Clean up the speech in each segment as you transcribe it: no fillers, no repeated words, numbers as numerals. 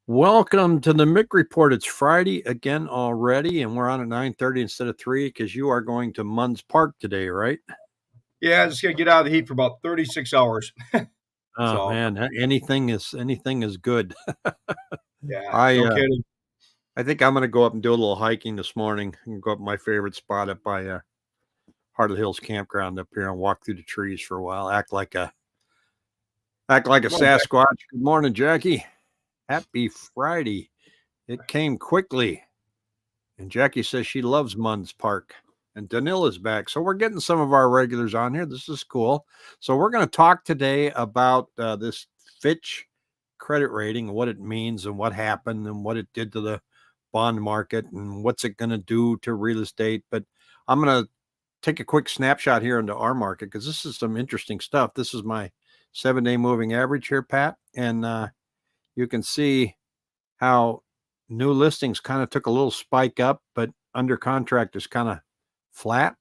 Welcome to the Mick Report. It's Friday again already, and we're on at 9:30 instead of 3 because you are going to Munds Park today, right? Yeah, just gonna get out of the heat for about 36 hours. Oh So man, anything is good. yeah, I no uh, kidding. I think I'm going to go up and do a little hiking this morning and go up my favorite spot up by Heart of the Hills campground up here and walk through the trees for a while. Act like a Come on, Jack. Sasquatch. Good morning, Jackie. Happy Friday. It came quickly. And Jackie says she loves Munds Park. And Danila's back. So we're getting some of our regulars on here. This is cool. So we're going to talk today about this Fitch credit rating and what it means and what happened and what it did to the bond market and what's it going to do to real estate. But I'm going to take a quick snapshot here into our market because this is some interesting stuff. This is my 7-day moving average here, Pat. And you can see how new listings kind of took a little spike up, but under contract is kind of flat.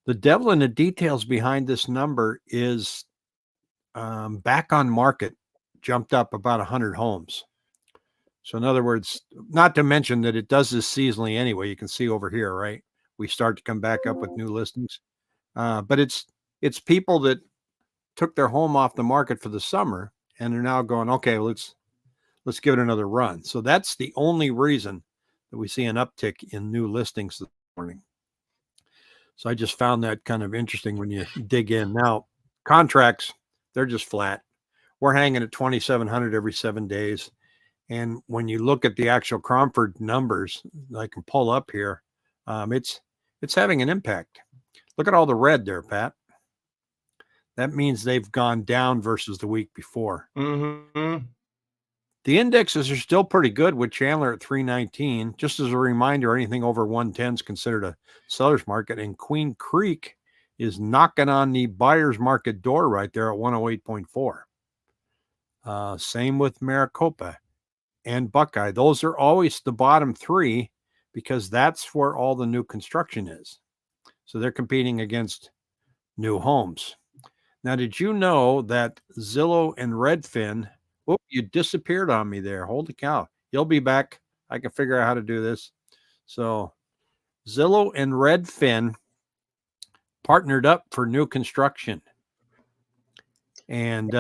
The devil in the details behind this number is back on market jumped up about 100 homes. So in other words, not to mention that it does this seasonally anyway. You can see over here, right? We start to come back up with new listings, but it's people that took their home off the market for the summer and are now going, okay, let's give it another run. So that's the only reason that we see an uptick in new listings this morning. So I just found that kind of interesting when you dig in. Now, contracts, they're just flat. We're hanging at 2,700 every 7 days. And when you look at the actual Cromford numbers, I can pull up here, it's having an impact. Look at all the red there, Pat. That means they've gone down versus the week before. Mm-hmm. The indexes are still pretty good with Chandler at 319. Just as a reminder, anything over 110 is considered a seller's market. And Queen Creek is knocking on the buyer's market door right there at 108.4. Same with Maricopa and Buckeye. Those are always the bottom three because that's where all the new construction is. So they're competing against new homes. Now, did you know that Zillow and Redfin, oh, you disappeared on me there. Holy cow. You'll be back. I can figure out how to do this. So Zillow and Redfin partnered up for new construction. And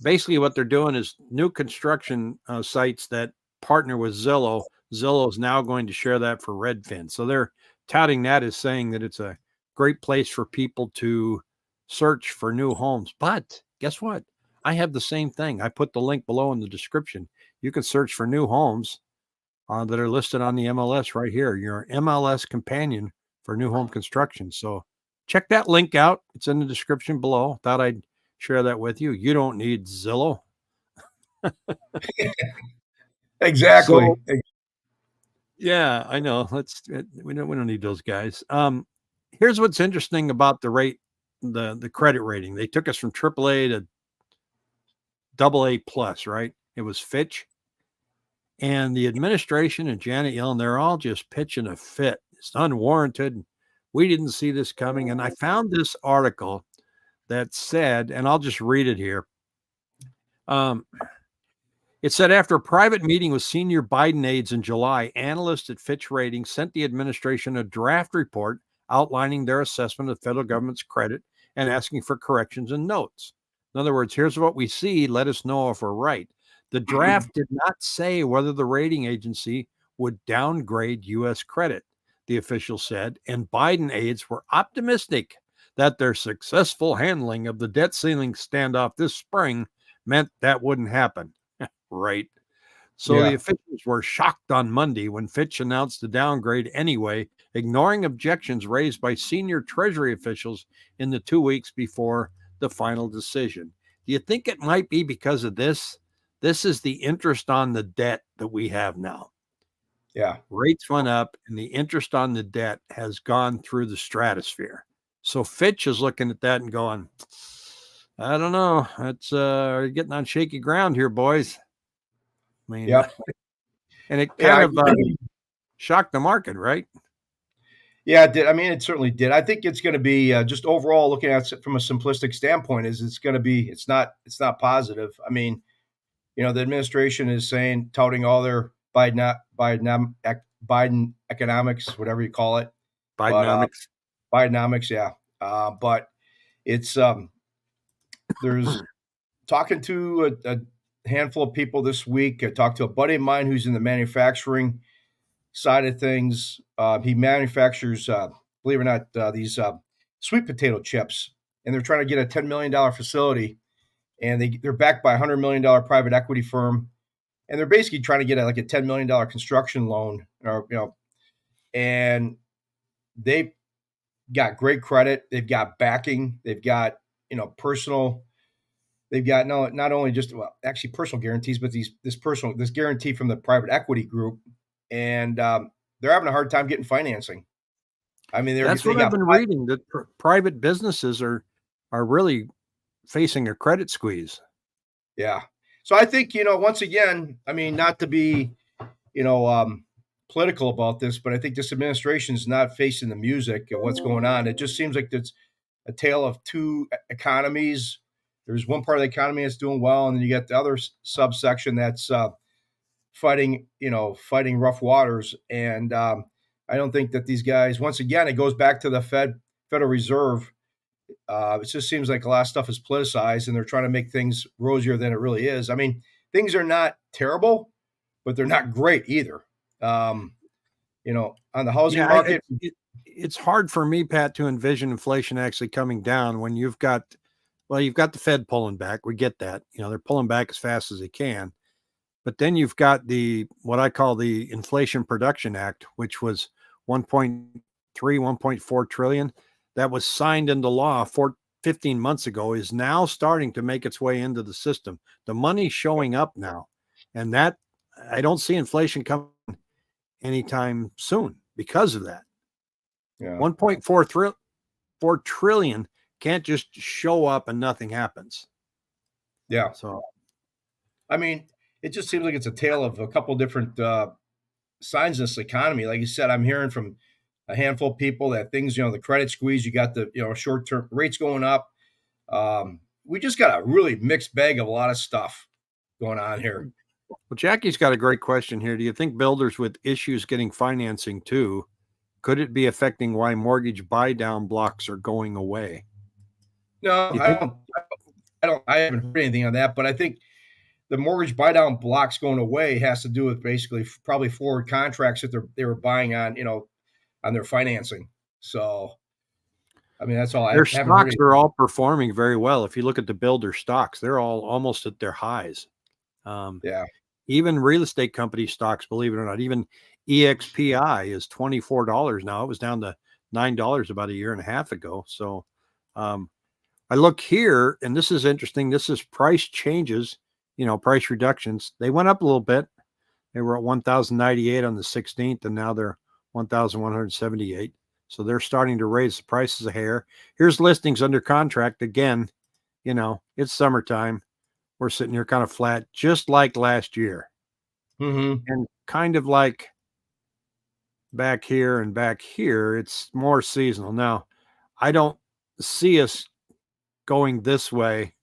basically what they're doing is new construction sites that partner with Zillow. Zillow is now going to share that for Redfin. So they're touting that as saying that it's a great place for people to search for new homes. But guess what? I have the same thing. I put the link below in the description. You can search for new homes that are listed on the MLS right here. Your MLS companion for new home construction. So check that link out. It's in the description below. Thought I'd share that with you. You don't need Zillow. Exactly. So yeah, I know. We don't need those guys. Here's what's interesting about the rate, the credit rating. They took us from AAA to AA plus, right? It was Fitch. And the administration and Janet Yellen, they're all just pitching a fit. It's unwarranted. We didn't see this coming. And I found this article that said, and I'll just read it here. It said after a private meeting with senior Biden aides in July, analysts at Fitch Ratings sent the administration a draft report outlining their assessment of the federal government's credit and asking for corrections and notes. In other words, here's what we see. Let us know if we're right. The draft did not say whether the rating agency would downgrade U.S. credit, the official said, and Biden aides were optimistic that their successful handling of the debt ceiling standoff this spring meant that wouldn't happen. Right. So the Yeah. officials were shocked on Monday when Fitch announced the downgrade anyway, ignoring objections raised by senior Treasury officials in the 2 weeks before the final decision. Do you think it might be because of this? This is the interest on the debt that we have now. Yeah. Rates went up and the interest on the debt has gone through the stratosphere. So Fitch is looking at that and going, I don't know. It's getting on shaky ground here, boys. I mean, Yeah. and it Yeah. kind of shocked the market, right? Yeah, it did. I mean, it certainly did. I think it's going to be just overall looking at it from a simplistic standpoint is it's going to be it's not positive. I mean, The administration is saying, touting all their Biden economics, whatever you call it, but Bidenomics. Bidenomics, yeah. But it's there's talking to a handful of people this week. I talked to a buddy of mine who's in the manufacturing side of things. He manufactures, believe it or not, these sweet potato chips, and they're trying to get a $10 million facility, and they're backed by a $100 million private equity firm, and they're basically trying to get like a $10 million construction loan, or and they've got great credit, they've got backing, they've got personal. They've got not only just actually personal guarantees, but this guarantee from the private equity group, and they're having a hard time getting financing. I mean, That's they what I've got been reading, that private businesses are really facing a credit squeeze. yeah. So I think once again, I mean, not to be you know political about this, but I think this administration is not facing the music of what's going on. It just seems like it's a tale of two economies. There's one part of the economy that's doing well, and then you got the other subsection that's fighting rough waters. And I don't think that these guys, once again, it goes back to the Federal Reserve. It just seems like a lot of stuff is politicized, and they're trying to make things rosier than it really is. I mean, things are not terrible, but they're not great either. On the housing market. It's hard for me, Pat, to envision inflation actually coming down when you've got the Fed pulling back. We get that. They're pulling back as fast as they can. But then you've got what I call the Inflation Production Act, which was 1.3, 1.4 trillion, that was signed into law 15 months ago, is now starting to make its way into the system. The money's showing up now. And that, I don't see inflation coming anytime soon because of that. Yeah. 1.4 trillion can't just show up and nothing happens. Yeah. So, I mean, it just seems like it's a tale of a couple different signs in this economy. Like you said, I'm hearing from a handful of people that things, the credit squeeze, you got the, short-term rates going up. We just got a really mixed bag of a lot of stuff going on here. Well, Jackie's got a great question here. Do you think builders with issues getting financing too, could it be affecting why mortgage buy down blocks are going away? No, I haven't heard anything on that, but I think the mortgage buy down blocks going away has to do with basically probably forward contracts that they were buying on, on their financing. So, I mean, that's all. Their stocks are all performing very well. If you look at the builder stocks, they're all almost at their highs. Yeah. Even real estate company stocks, believe it or not, even EXPI is $24 now. It was down to $9 about a year and a half ago. So I look here, and this is interesting. This is price changes, price reductions. They went up a little bit. They were at 1,098 on the 16th, and now they're 1,178. So they're starting to raise the prices a hair. Here's listings under contract. Again, it's summertime. We're sitting here kind of flat, just like last year. Mm-hmm. And kind of like back here and back here, it's more seasonal. Now, I don't see us going this way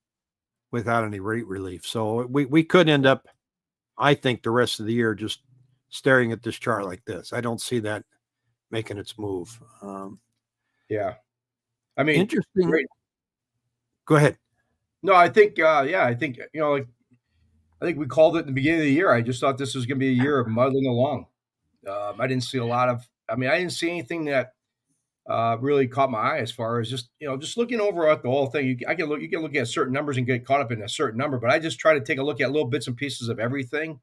without any rate relief. So we could end up, I think, the rest of the year just staring at this chart like this. I don't see that making its move. Yeah. I mean, interesting. Great. Go ahead. No, I think, I think, I think we called it in the beginning of the year. I just thought this was going to be a year of muddling along. I didn't see I didn't see anything that really caught my eye as far as just looking over at the whole thing. You can look at certain numbers and get caught up in a certain number, but I just try to take a look at little bits and pieces of everything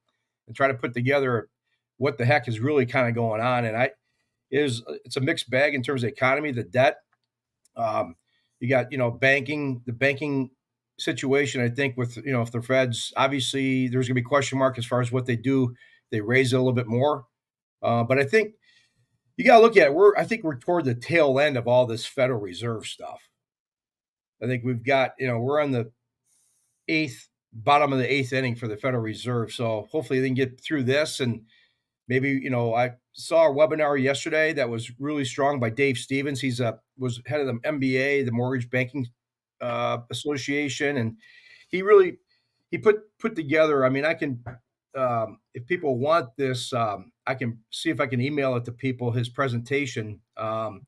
and try to put together what the heck is really kind of going on. And it's a mixed bag in terms of the economy, the debt. You got the banking situation. I think with if the Feds, obviously there's going to be question mark as far as what they do. They raise it a little bit more, but I think you got to look at it. I think we're toward the tail end of all this Federal Reserve stuff. I think we've got we're on the bottom of the eighth inning for the Federal Reserve. So hopefully they can get through this, and maybe I saw a webinar yesterday that was really strong by Dave Stevens. He's was head of the MBA, the Mortgage Banking Association, and he he put together. I mean, I can if people want this, I can see if I can email it to people. His presentation, I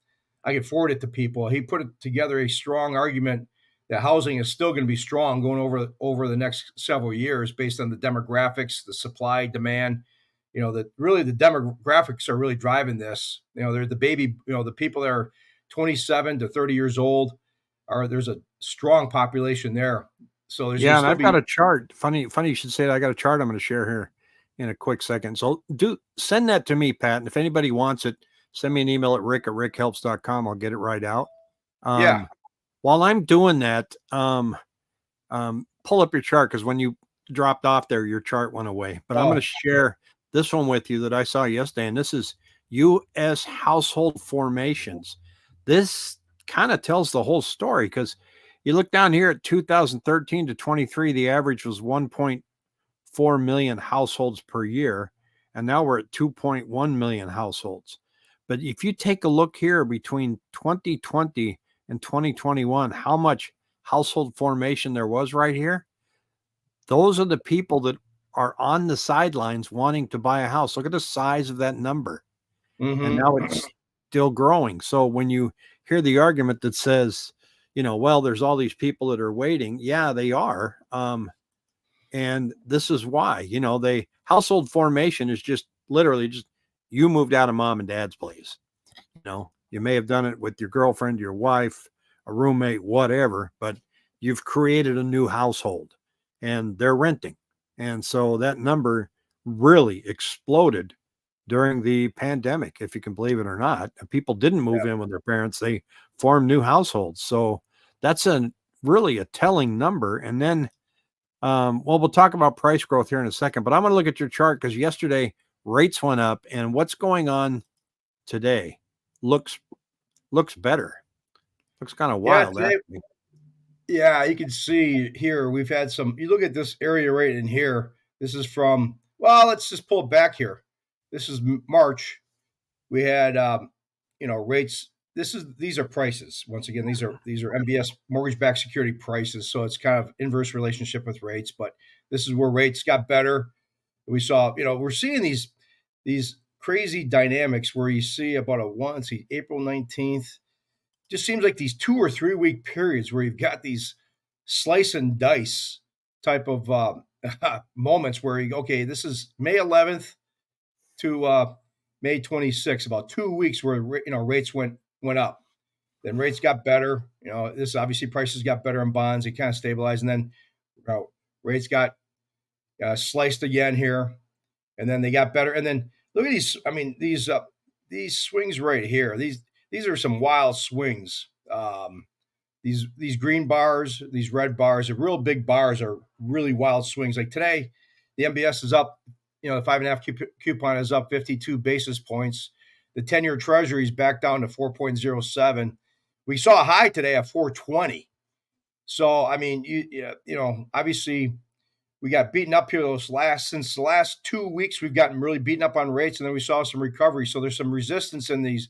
can forward it to people. He put together a strong argument that housing is still going to be strong going over the next several years based on the demographics, the supply, demand. That really the demographics are really driving this. They're the baby. The people that are 27 to 30 years old there's a strong population there. So there's going Yeah, to and still I've got be. a chart. Funny you should say that. I got a chart I'm going to share here in a quick second. So send that to me, Pat. And if anybody wants it, send me an email at rick@rickhelps.com. I'll get it right out. Yeah. While I'm doing that, pull up your chart, because when you dropped off there, your chart went away. But I'm going Oh. to share this one with you that I saw yesterday, and this is U.S. household formations. This kind of tells the whole story, because you look down here at 2013 to 23, the average was 1.4 million households per year, and now we're at 2.1 million households. But if you take a look here between 2020 and 2021, how much household formation there was right here, those are the people that are on the sidelines wanting to buy a house. Look at the size of that number. And now it's still growing. So when you hear the argument that says, well, there's all these people that are waiting. Yeah, they are. And this is why, household formation is just literally just you moved out of mom and dad's place. You may have done it with your girlfriend, your wife, a roommate, whatever, but you've created a new household and they're renting. And so that number really exploded during the pandemic, if you can believe it or not. People didn't move in with their parents, they formed new households. So that's really a telling number. And then, we'll talk about price growth here in a second, but I'm going to look at your chart, because yesterday rates went up, and what's going on today looks better. Looks kind of wild, Today, actually. yeah, you can see here we've had some. You look at this area right in here. This is from. Well, let's just pull it back here. This is March. We had rates. These are prices. Once again, these are MBS mortgage-backed security prices. So it's kind of inverse relationship with rates. But this is where rates got better. We saw. We're seeing these crazy dynamics where you see about April 19th. Just seems like these 2 or 3 week periods where you've got these slice and dice type of moments where this is May 11th to May 26th, about 2 weeks where rates went up. Then rates got better. This obviously prices got better in bonds. It kind of stabilized, and then rates got sliced again here, and then they got better. And then look at these. I mean, these swings right here. These are some wild swings. These green bars, these red bars, the real big bars are really wild swings. Like today, the MBS is up. The 5.5 coupon is up 52 basis points. The 10-year Treasury is back down to 4.07. We saw a high today at 420. So I mean, obviously we got beaten up here since the last 2 weeks. We've gotten really beaten up on rates, and then we saw some recovery. So there's some resistance in this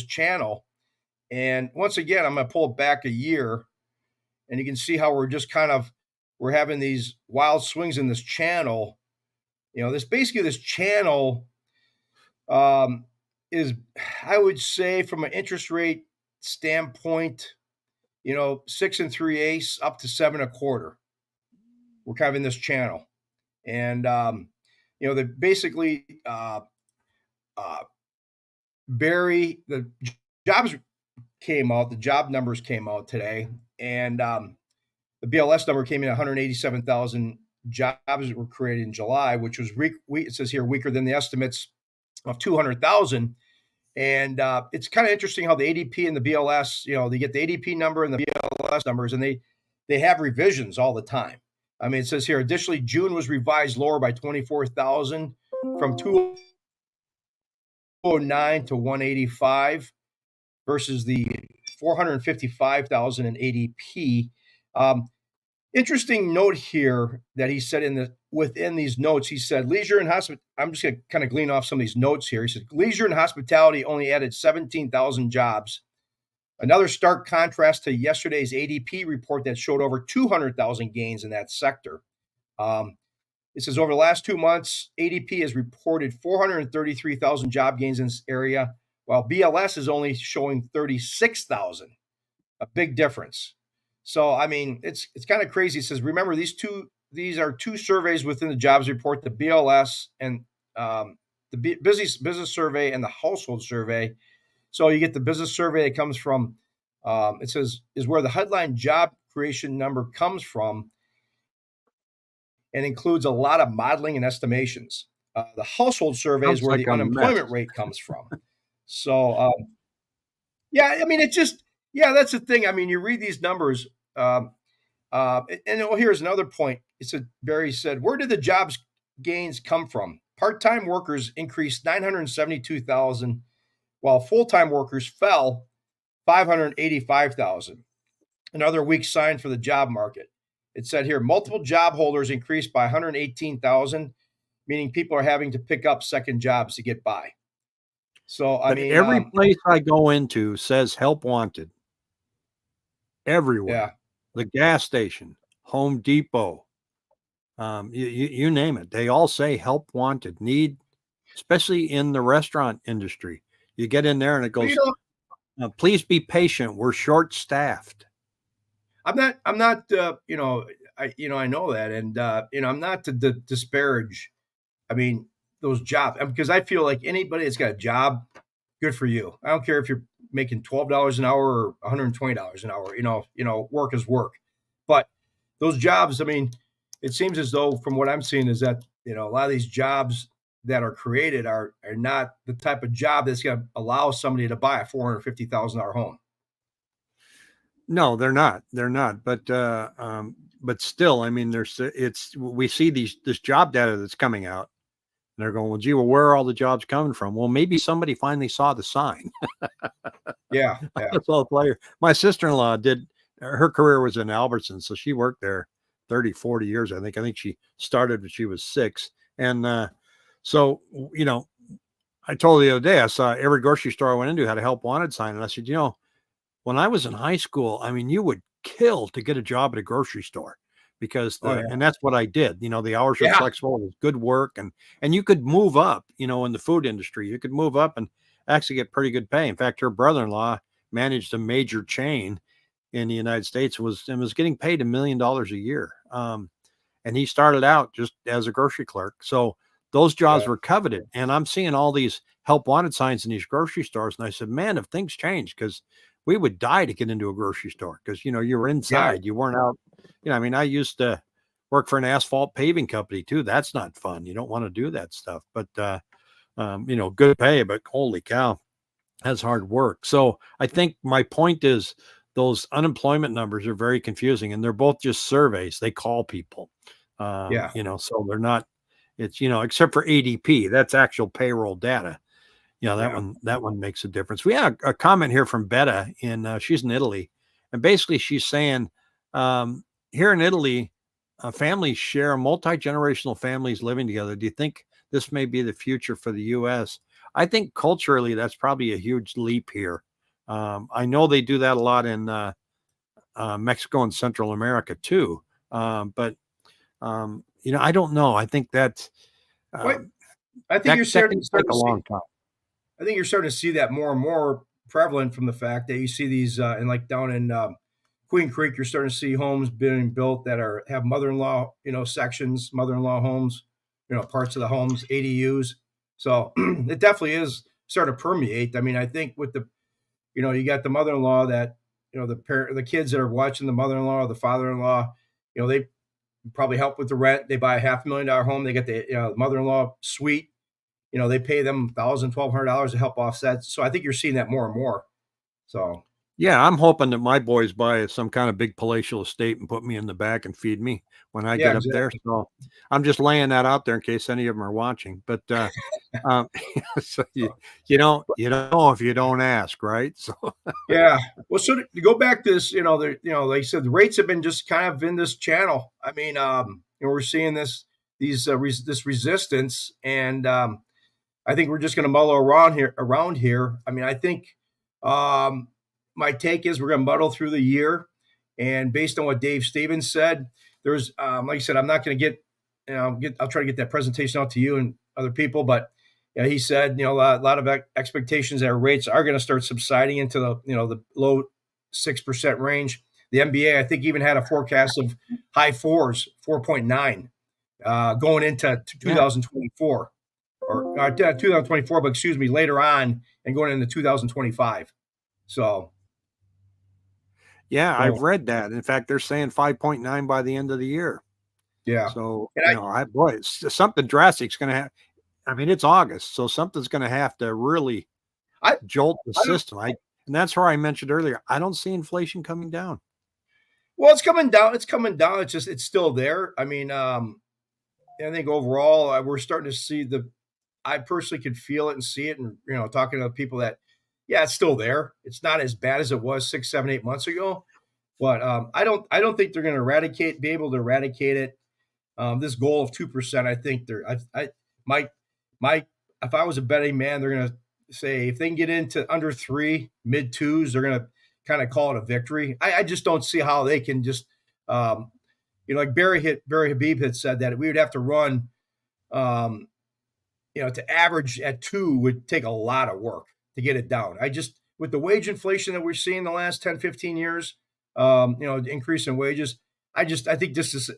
channel. And once again, I'm going to pull it back a year, and you can see how we're having these wild swings in this channel. This channel is, I would say, from an interest rate standpoint, 6 3/8 up to 7 1/4. We're kind of in this channel, and they basically Barry, the jobs came out. The job numbers came out today, and the BLS number came in at 187,000 jobs that were created in July, which was it says here weaker than the estimates of 200,000. And it's kind of interesting how the ADP and the BLS, they get the ADP number and the BLS numbers, and they have revisions all the time. I mean, it says here, additionally, June was revised lower by 24,000 from 209 to 185 versus the 455,000 in ADP. Interesting note here that he said within these notes, he said leisure and hospitality. I'm just going to kind of glean off some of these notes here. He said leisure and hospitality only added 17,000 jobs Another stark contrast to yesterday's ADP report that showed over 200,000 gains in that sector. It says over the last 2 months, ADP has reported 433,000 job gains in this area, while BLS is only showing 36,000. A big difference. So I mean, it's kind of crazy. It says remember these are two surveys within the jobs report: the BLS and the business survey and the household survey. So you get the business survey that comes from it says is where the headline job creation number comes from, and includes a lot of modeling and estimations. The household survey is Sounds where like the a mess. unemployment rate comes from. So yeah, I mean, it's just yeah, that's the thing. I mean, you read these numbers, here's another point. It said Barry said, "Where did the jobs gains come from? Part-time workers increased 972,000, while full-time workers fell 585,000. Another weak sign for the job market." It said here, multiple job holders increased by 118,000, meaning people are having to pick up second jobs to get by. So I But mean, every place I go into says help wanted. Everywhere. yeah, The gas station, Home Depot, you name it. They all say help wanted, need, especially in the restaurant industry. You get in there and it well, goes, please be patient. We're short staffed. I'm not, I know that, and I'm not to disparage. I mean, those jobs because I feel like anybody that's got a job, good for you. I don't care if you're making $12 an hour or $120 an hour. Work is work. But those jobs, I mean, it seems as though from what I'm seeing is that a lot of these jobs that are created are not the type of job that's going to allow somebody to buy a $450,000 home. No, they're not. They're not. But still, I mean, we see this job data that's coming out. And they're going, well, gee, where are all the jobs coming from? Well, maybe somebody finally saw the sign. Yeah, yeah, That's all player. My sister-in-law her career was in Albertson. So she worked there 30, 40 years. I think she started when she was 6. And so, I told her the other day, I saw every grocery store I went into had a help wanted sign. And I said, when I was in high school, I mean, you would kill to get a job at a grocery store because oh yeah, and that's what I did. The hours were yeah, flexible, it was good work, and you could move up, in the food industry. You could move up and actually get pretty good pay. In fact, her brother-in-law managed a major chain in the United States was getting paid $1 million a year. And he started out just as a grocery clerk. So those jobs yeah, were coveted. And I'm seeing all these help wanted signs in these grocery stores. And I said, man, if things change, because we would die to get into a grocery store because, you were yeah, inside, you weren't out. I mean, I used to work for an asphalt paving company too. That's not fun. You don't want to do that stuff, but, good pay, but holy cow, that's hard work. So I think my point is those unemployment numbers are very confusing and they're both just surveys. They call people, yeah, so they're not, it's, except for ADP, that's actual payroll data. yeah, That one makes a difference. We have a comment here from Betta she's in Italy. And basically she's saying, here in Italy, families share multi-generational families living together. Do you think this may be the future for the U.S.? I think culturally, that's probably a huge leap here. I know they do that a lot in Mexico and Central America too. But I don't know. I think that What um, I think that you're that starting can take starting a to see. long time. I think you're starting to see that more and more prevalent from the fact that you see these and like down in Queen Creek, you're starting to see homes being built that have mother-in-law, sections, mother-in-law homes, parts of the homes, ADUs. So it definitely is starting to permeate. I mean, I think with you got the mother-in-law that, the kids that are watching the mother-in-law or the father-in-law, they probably help with the rent. They buy a $500,000 home. They get the mother-in-law suite. They pay them $1,200 to help offset. So I think you're seeing that more and more. So Yeah, I'm hoping that my boys buy some kind of big palatial estate and put me in the back and feed me when I yeah, get up there. exactly. So I'm just laying that out there in case any of them are watching. But um, so you don't know if you don't ask, right? So Yeah. Well, so to go back to this, like I said, the rates have been just kind of in this channel. I mean, we're seeing this resistance, and I think we're just going to muddle around here. I mean, I think, um, my take is we're going to muddle through the year. And based on what Dave Stevens said, there's, like I said, I'm not going to I'll try to get that presentation out to you and other people. But he said, a lot of expectations that rates are going to start subsiding into the low 6% range. The MBA, I think, even had a forecast of high fours, 4.9, going into 2024 or 2024, but excuse me, later on and going into 2025. So, Yeah, I've read that. In fact, they're saying 5.9 by the end of the year. yeah. So, And it's something drastic's going to have. I mean, it's August, so something's going to have to really jolt the system. And that's where I mentioned earlier, I don't see inflation coming down. Well, it's coming down. It's coming down. It's still there. I mean, I think overall we're starting to see I personally could feel it and see it, and talking to people that, it's still there. It's not as bad as it was 6, 7, 8 months ago, but I don't think they're going to be able to eradicate it. This goal of 2%, I think if I was a betting man, they're going to say if they can get into under 3, mid 2s, they're going to kind of call it a victory. I just don't see how they can just, like Barry Habib had said that we would have to run, to average at 2 would take a lot of work to get it down. With the wage inflation that we're seeing the last 10, 15 years, increase in wages, I think this is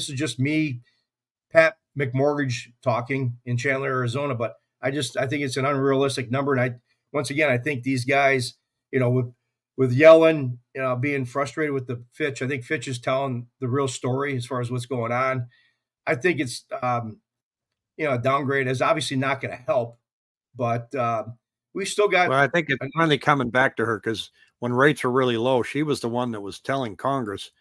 just me, Pat McMortgage, talking in Chandler, Arizona, but I think it's an unrealistic number. And once again, I think these guys, with Yellen, being frustrated with the Fitch, I think Fitch is telling the real story as far as what's going on. I think it's, a downgrade is obviously not going to help, but we still got. Well, I think it's finally coming back to her, because when rates were really low, she was the one that was telling Congress,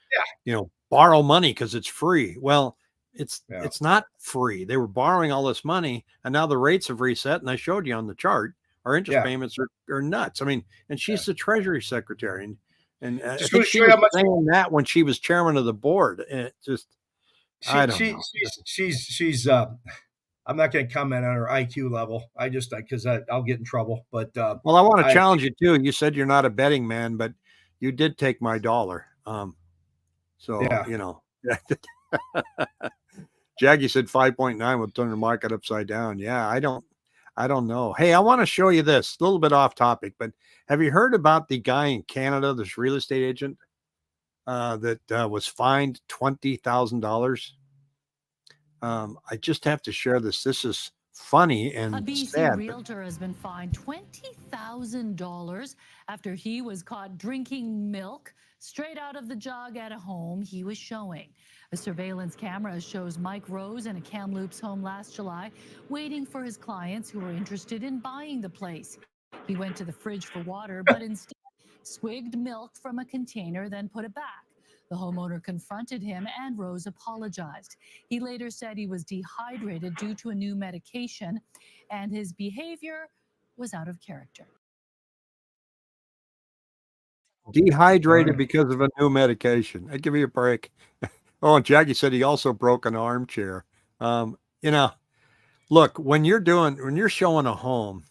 borrow money because it's free. Well, it's not free. They were borrowing all this money, and now the rates have reset. And I showed you on the chart, our interest payments are nuts. I mean, and she's the Treasury Secretary, and I think she was saying that when she was chairman of the board. It just, I don't know. She's I'm not going to comment on her IQ level. Because I'll get in trouble. But well, I want to challenge you too. You said you're not a betting man, but you did take my dollar. Jackie said 5.9 would turn the market upside down. Yeah, I don't know. Hey, I want to show you this, a little bit off topic, but have you heard about the guy in Canada, this real estate agent that was fined $20,000? I just have to share this. This is funny and a BC sad. Realtor has been fined $20,000 after he was caught drinking milk straight out of the jug at a home he was showing. A surveillance camera shows Mike Rose in a Kamloops home last July, waiting for his clients who were interested in buying the place. He went to the fridge for water, but instead swigged milk from a container, then put it back. The homeowner confronted him and Rose apologized. He later said he was dehydrated due to a new medication and his behavior was out of character. Dehydrated because of a new medication. I give you a break. Oh, and Jackie said he also broke an armchair. Look, when you're showing a home,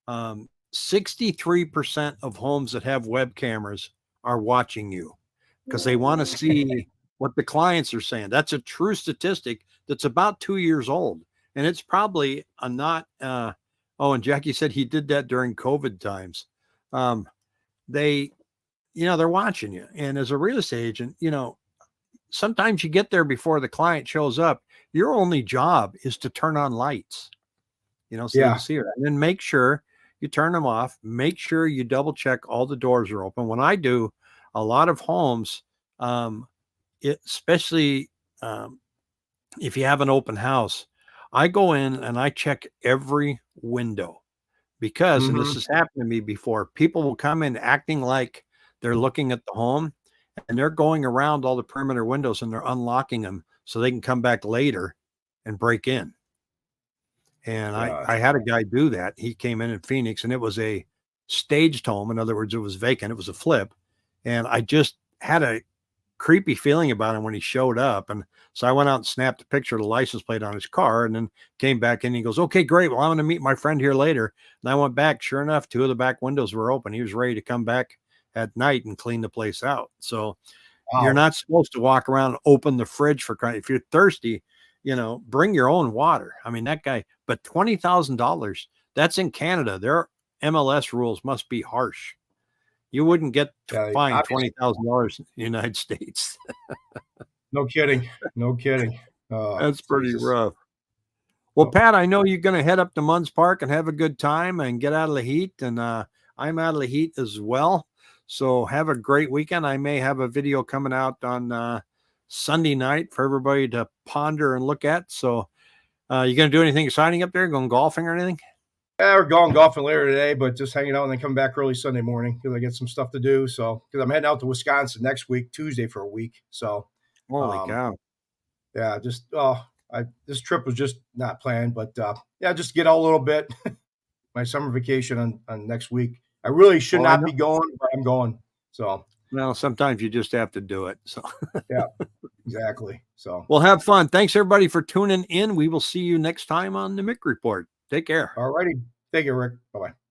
63% of homes that have web cameras are watching you because they want to see what the clients are saying. That's a true statistic that's about 2 years old. And it's probably and Jackie said he did that during COVID times. They're watching you. And as a real estate agent, sometimes you get there before the client shows up. Your only job is to turn on lights, so you can see her. And then make sure you turn them off. Make sure you double check all the doors are open. When I do a lot of homes, especially if you have an open house, I go in and I check every window because, and this has happened to me before, people will come in acting like they're looking at the home and they're going around all the perimeter windows and they're unlocking them so they can come back later and break in. And I had a guy do that. He came in Phoenix and it was a staged home. In other words, it was vacant. It was a flip. And I just had to creepy feeling about him when he showed up. And so I went out and snapped a picture of the license plate on his car and then came back in. And he goes, okay, great. Well, I'm going to meet my friend here later. And I went back. Sure enough, 2 of the back windows were open. He was ready to come back at night and clean the place out. So you're Wow. not supposed to walk around and open the fridge for if you're thirsty, bring your own water. I mean, that guy, but $20,000, that's in Canada. Their MLS rules must be harsh. You wouldn't get Yeah, fined obviously. $20,000 in the United States. No kidding. No kidding. That's pretty Jesus. rough. Well, Oh, Pat, I know you're going to head up to Munns Park and have a good time and get out of the heat. And I'm out of the heat as well. So have a great weekend. I may have a video coming out on Sunday night for everybody to ponder and look at. So you going to do anything exciting up there? Going golfing or anything? yeah, we're going golfing later today, but just hanging out and then coming back early Sunday morning because I get some stuff to do. So, because I'm heading out to Wisconsin next week, Tuesday for a week. So, Holy um, cow. yeah, just this trip was just not planned, but yeah, just get out a little bit. My summer vacation on next week. I really should Well, I not know. be going, but I'm going. So, Well, sometimes you just have to do it. So yeah, exactly. So, well, have fun. Thanks everybody for tuning in. We will see you next time on the Mick Report. Take care. all righty. Thank you, Rick. Bye bye.